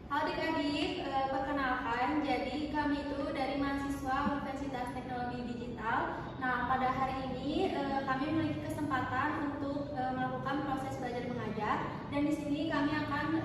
Halo adik-adik, perkenalkan, jadi kami itu dari mahasiswa Universitas Teknologi Digital. Nah, pada hari ini kami memiliki kesempatan untuk melakukan proses belajar mengajar, dan di sini kami akan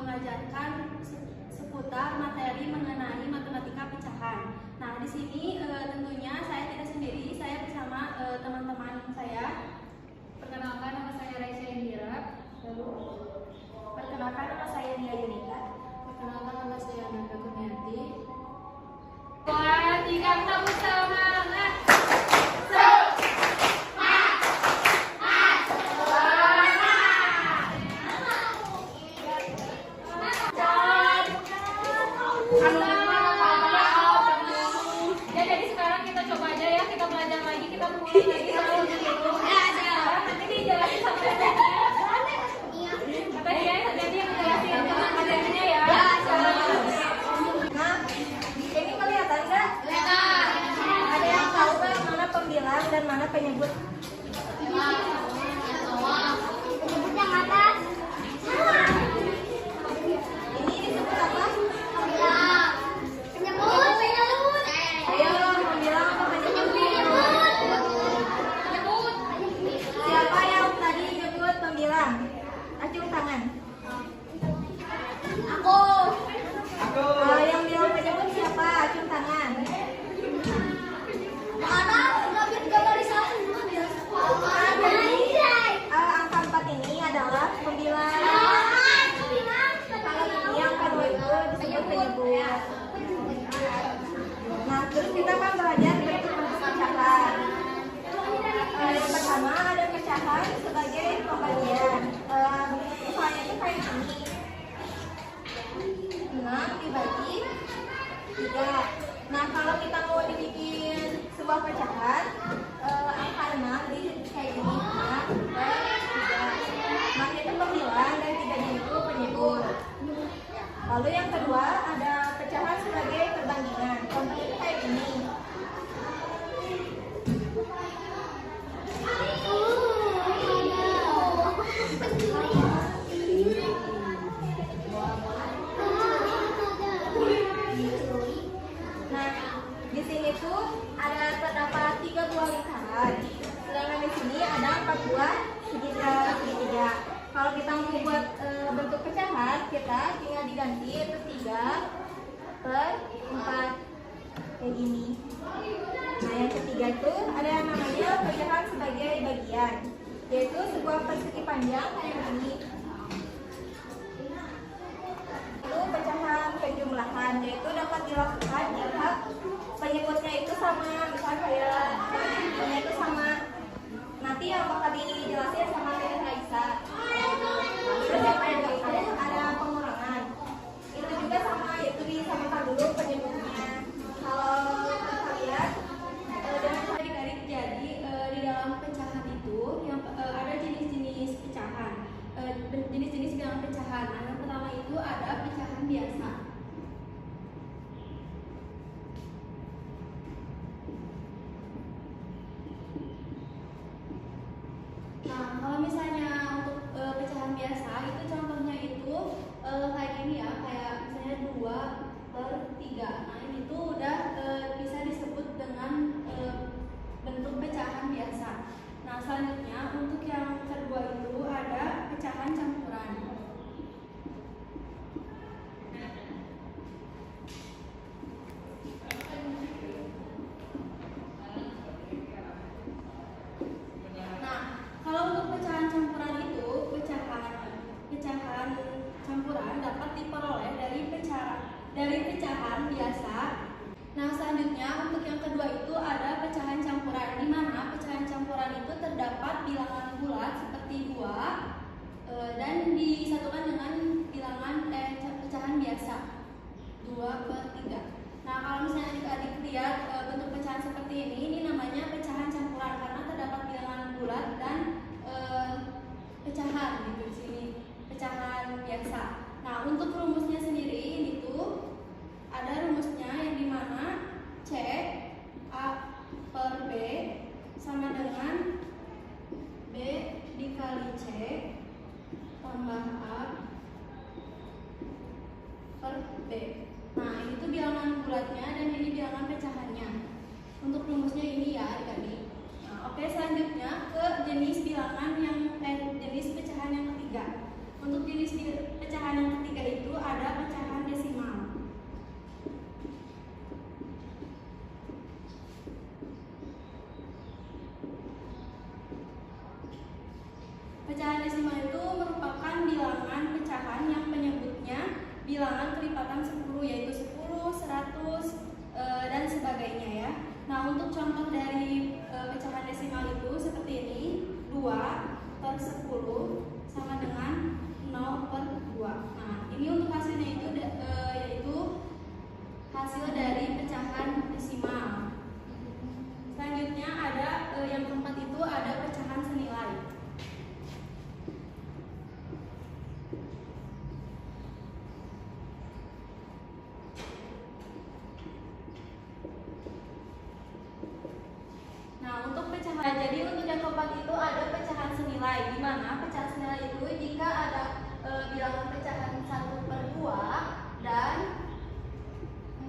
mengajarkan seputar materi mengenai matematika pecahan. Nah, di sini tentunya saya tidak sendiri, saya bersama teman-teman saya. Perkenalkan, nama saya Raisa Indira. Lalu, perkenalkan, nama saya Nia Yunika. Perkenalkan, nama saya Nanda Kurniati. Wah, jika kita bersemangat. Jadi sekarang kita coba aja ya, kita belajar lagi, kita mengulang lagi soal begitu. Nanti dijelasin sama jadi yang jelasin materinya ya. Nah, ini kelihatan nggak? Ada yang tahu nggak mana pembilang dan mana penyebut? Penyebut yang atas. Ini disebut apa? Penyebut. Ayo, pembilang apa penyebut? Penyebut. Siapa yang tadi nyebut pembilang? Acung tangan. Aku. Yang bilang penyebut siapa? Acung tangan. Angka 4 ini adalah pembilang. Kalau yang kedua itu disebut penyebut. Nah, terus kita akan belajar bentuk-bentuk pecahan. Yang pertama ada pecahan sebagai pembagian. Misalnya itu kayak ini. 6 dibagi 3. Nah, kalau kita mau dibikin sebuah pecahan, angka 6 di kayak gini, 6 per 3. Nah, itu pembilang dan 3-nya itu penyebut. Lalu yang kedua ada pecahan sebagai perbandingan. Contohnya itu kayak gini. Di sini tuh terdapat 3 buah lingkaran. Sedangkan di sini ada 4 buah segitiga. Kalau kita mau buat bentuk pecahan, kita tinggal diganti itu 3 per 4 kayak gini. Nah, yang ketiga itu ada yang namanya pecahan sebagai bagian, yaitu sebuah persegi panjang kayak gini. Itu pecahan penjumlahan, yaitu dapat dilakukan jika penyebutnya itu sama, misalnya kayak penyebutnya itu sama. Nanti yang bakal dijelasin sama Teh Raisa. Terus yang kedua itu ada pengurangan. Itu juga sama, yaitu disamakan dulu penyebutnya. Kalau kita lihat dengan Adik-adik, jadi di dalam pecahan itu yang ada jenis-jenis pecahan. Jenis-jenis bilangan pecahan. Nah, yang pertama itu ada pecahan biasa. Nah, kalau misalnya untuk pecahan biasa itu contohnya itu kayak gini ya, kayak misalnya 2 per 3. Nah, ini tuh udah bisa disebut dengan bentuk pecahan biasa. Nah, selanjutnya untuk yang kedua itu ada pecahan campuran. Nah, kalau untuk pecahan campuran itu, pecahan campuran dapat diperoleh dari pecahan biasa. Nah, selanjutnya untuk yang kedua itu ada pecahan campuran, di mana pecahan campuran itu terdapat bilangan bulat seperti 2 dan disatukan dengan pecahan biasa 2 per 3. Nah, kalau misalnya adik-adik lihat bentuk pecahan seperti ini namanya pecahan campuran karena terdapat bilangan bulat dan pecahan gitu di sini, pecahan biasa. Nah, untuk rumusnya sendiri ini tuh ada rumusnya yang dimana C A per B sama dengan B dikali C tambah A per B. Nah, ini tuh bilangan bulatnya dan ini bilangan pecahannya. Untuk rumusnya ini ya adik-adik. Nah, oke, selanjutnya ke jenis bilangan jenis pecahan yang ketiga. Untuk jenis pecahan yang ketiga itu ada pecahan desimal. Pecahan desimal itu merupakan bilangan pecahan yang menyebutnya bilangan kelipatan 10, yaitu 10, 100, dan sebagainya ya. Nah, untuk contoh dari pecahan desimal itu seperti ini, 2/10 sama dengan 0/2. Nah, ini untuk hasilnya itu yaitu hasil dari pecahan desimal. Selanjutnya ada yang keempat itu ada pecahan senilai. Jadi untuk yang keempat itu ada pecahan senilai, di mana pecahan senilai itu jika ada bilangan pecahan 1/2 dan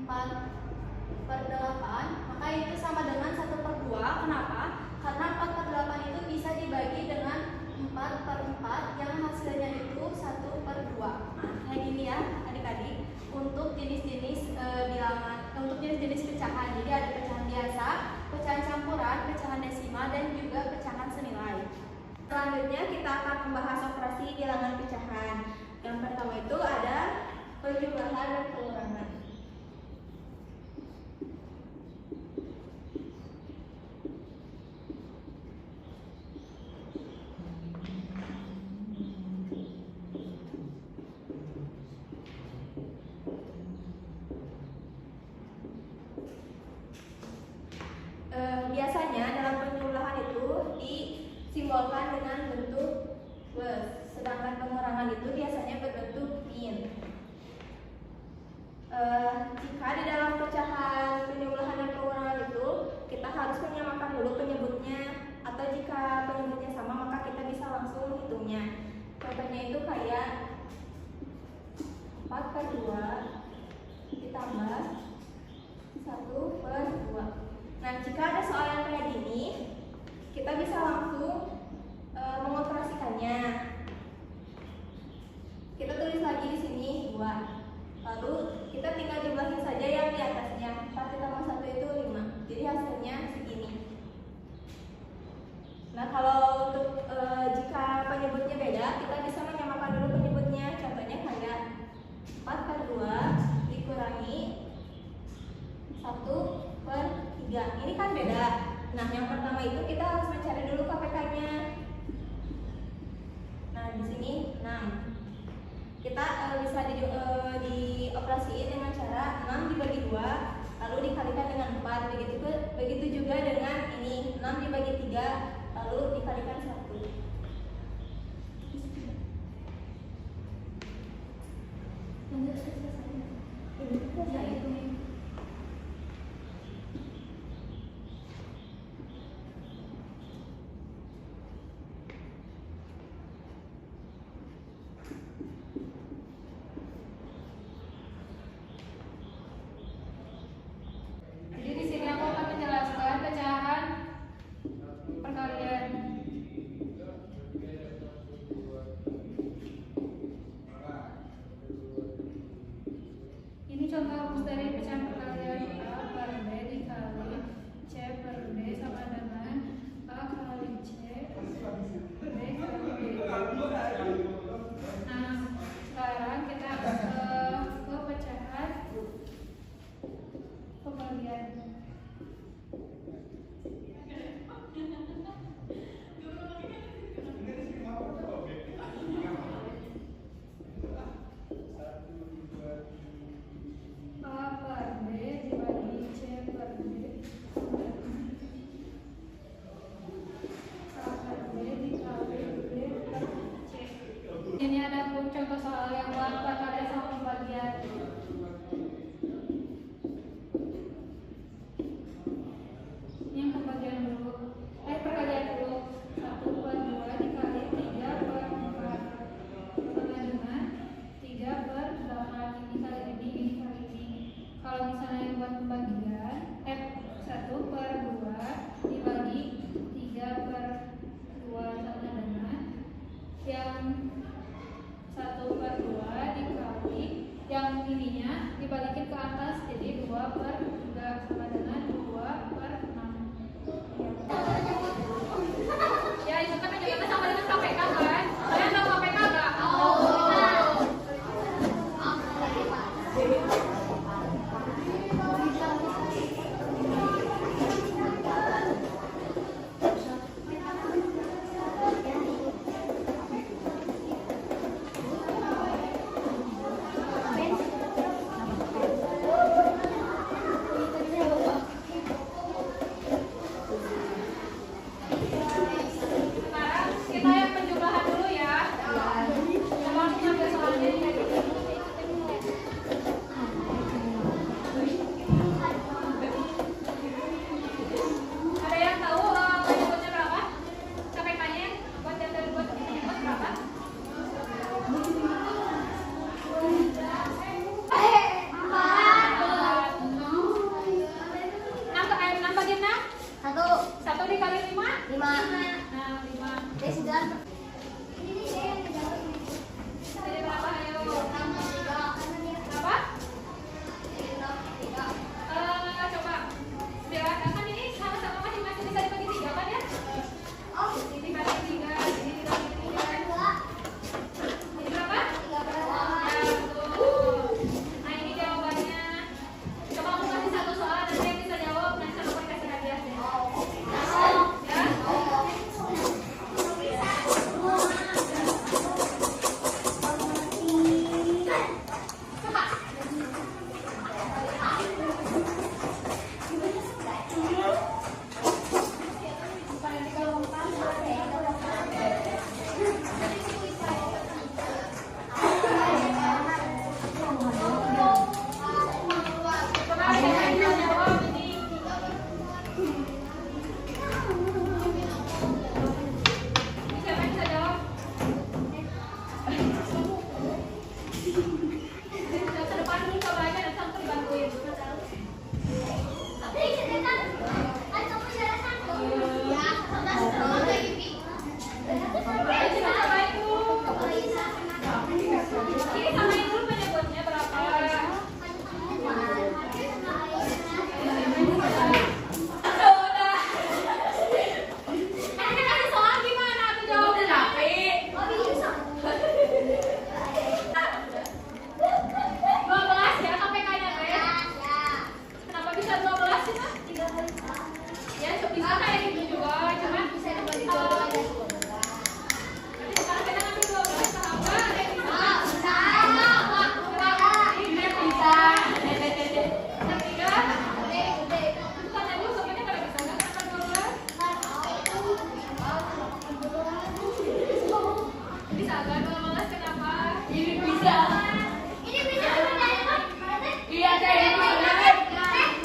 4/8, maka itu sama dengan 1/2. Kenapa? Karena 4/8 itu bisa dibagi dengan 4/4 yang hasilnya itu 1/2. Nah, kayak gini ya adik-adik untuk jenis-jenis bilangan, untuk jenis-jenis pecahan. Jadi ada pecahan biasa, pecahan campuran, pecahan desimal, dan juga pecahan senilai. Selanjutnya kita akan membahas operasi bilangan pecahan. Yang pertama itu ada penjumlahan dan pengurangan. Biasanya dalam penjumlahan itu disimbolkan dengan bentuk plus, sedangkan pengurangan itu biasanya berbentuk min. Jika di dalam pecahan penjumlahan dan pengurangan itu kita harus menyamakan dulu penyebutnya, atau jika penyebutnya sama maka kita bisa langsung hitungnya. Contohnya itu kayak 4/2 ditambah 1/2. Nah, jika ada soal yang kayak gini, kita bisa langsung mengoperasikannya. Kita tulis lagi di sini 2. Lalu kita tinggal jumlahin saja yang di atasnya. 4 ditambah 1 itu 5. Jadi hasilnya segini. Nah, kalau untuk jika penyebutnya beda, kita bisa menyamakan dulu penyebutnya. Contohnya kayak 4/2 dikurangi 1/3. Ini kan beda. Nah, yang pertama itu kita harus mencari dulu KPK-nya. Nah, di sini 6. Kita bisa dioperasiin dengan cara 6 dibagi 2 lalu dikalikan dengan 4. Begitu juga dengan ini, 6 dibagi 3 lalu dikalikan 1. Jadi di sini aku akan menjelaskan pecahan perkalian. Ini contoh rumus dari pecahan perkalian. A per B dikali C per D sama dengan A kali C B kali D. Nah, sekarang kita ke pecahan pembagian. A per B dibagi C per D. A per B dikali B per C. Ini ada contoh soal yang buat perkalian sama pembagian. Yang pembagian dulu, perkalian dulu. 1/2 dikali 3/4 sama dengan 3/8. Ini kali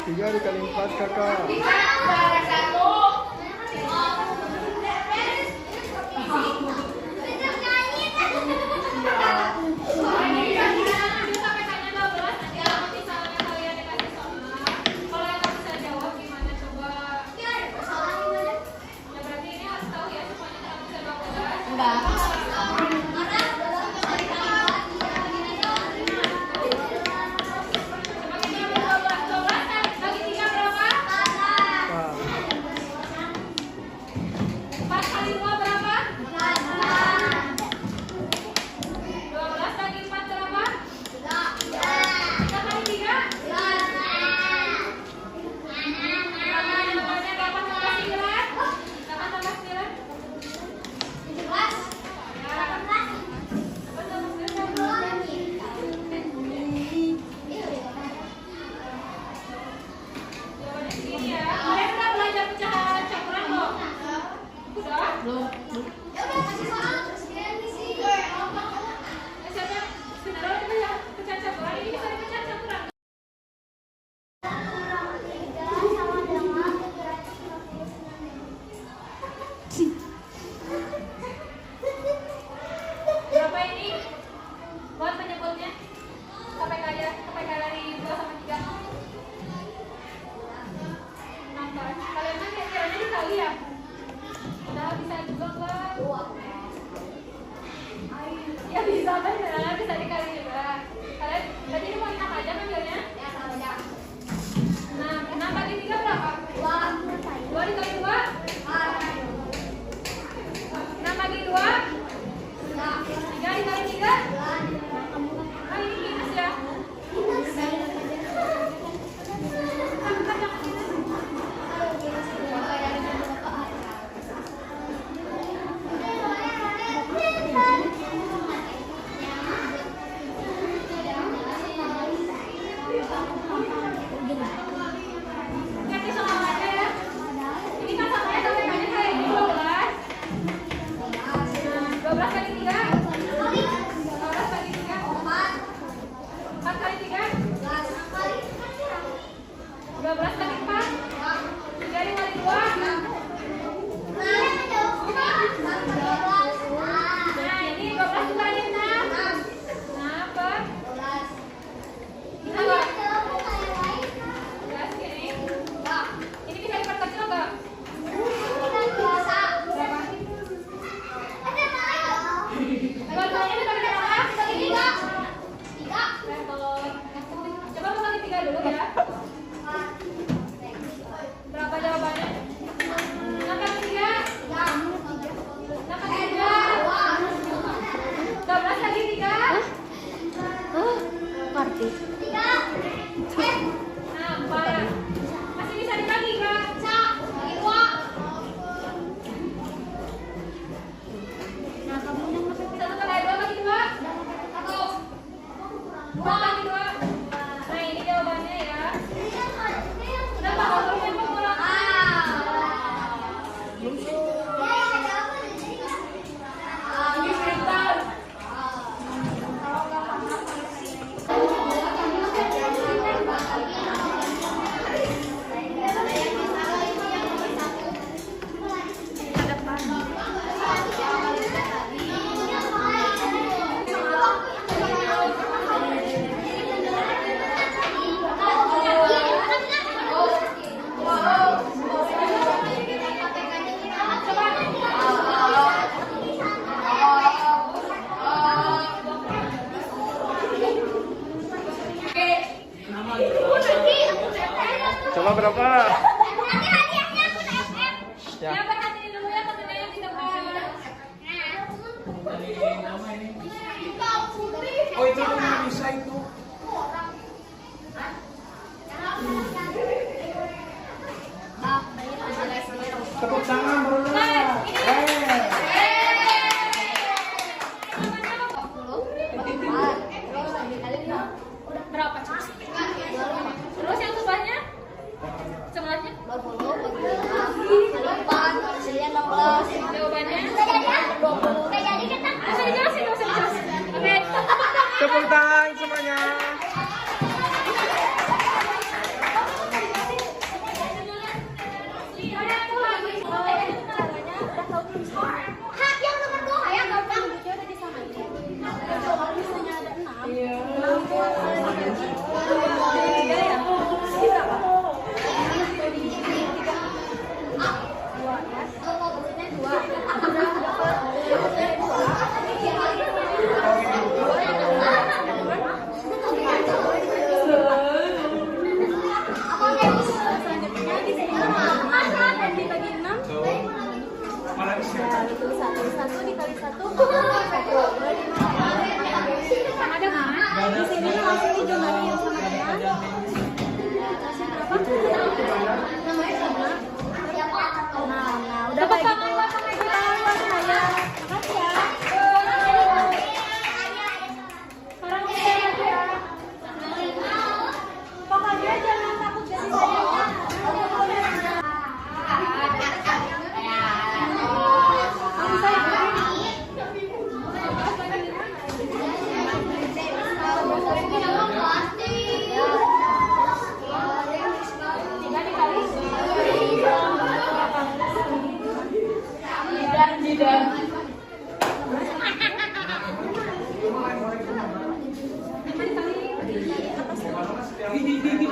Tiga dikali 4 kakak. Berapa ini? Buat penyebutnya? KPK dari 2 sampai 3. 6 kan? Kalian kan kira-kiranya dikali ya? Udah bisa juga kan? Ya bisa kan? Bisa dikali juga. Kalian tadi ini mau 6 aja ngambilnya? Ya, 6 aja. 6 bagi 3 berapa? 2 dikali 2? 6 bagi 2? 3 dikali 3? Ah, ini minus ya? Ganti sama aja ya. Ini kan sama ya, sampai banyak kayak ini 12. 12 kali 3? 12 kali 3? 4 kali 3? 12 kali 4? 3 dikali 2? Nah, ini 12 dikali 6. Nah, apa? Bisa nggak? 12 gini. Ini bisa diperkecil nggak? Berapa? Dua-duanya dibagi berapa? Level. Coba lu bagi 3 dulu ya. Berapa jawabannya? 6 kali 3? 6 kali 3? 12 kali 3? Ngerti. Nah, 4. Masih bisa dibagi, Kak? Nah, kamu yang masuk 1 kali 2 bagi 2? 2 bagi 2? Nah, ini jawabannya ya. Udah, Pak, kalau main bola. Ini sebentar. Coba berapa? Ya. Ya, perhatiin dulu ya temennya yang di depan. Oh itu yang bisa itu. Tepuk tangan bro. Berapa? Terus yang sebelahnya? Sebelahnya? 16. Jawabannya? 20. Bisa dijelasin, nggak usah dijelasin. Oke, Tepuk Ada nggak? Di sini langsung dijumlahin sama dengan kasih berapa? Namanya sama. Nah, udah kayak gitu. Tepuk tangan buat saya. Makasih ya. Sekarang kita lihat ya. Pokoknya jangan takut jadi saya. Gini.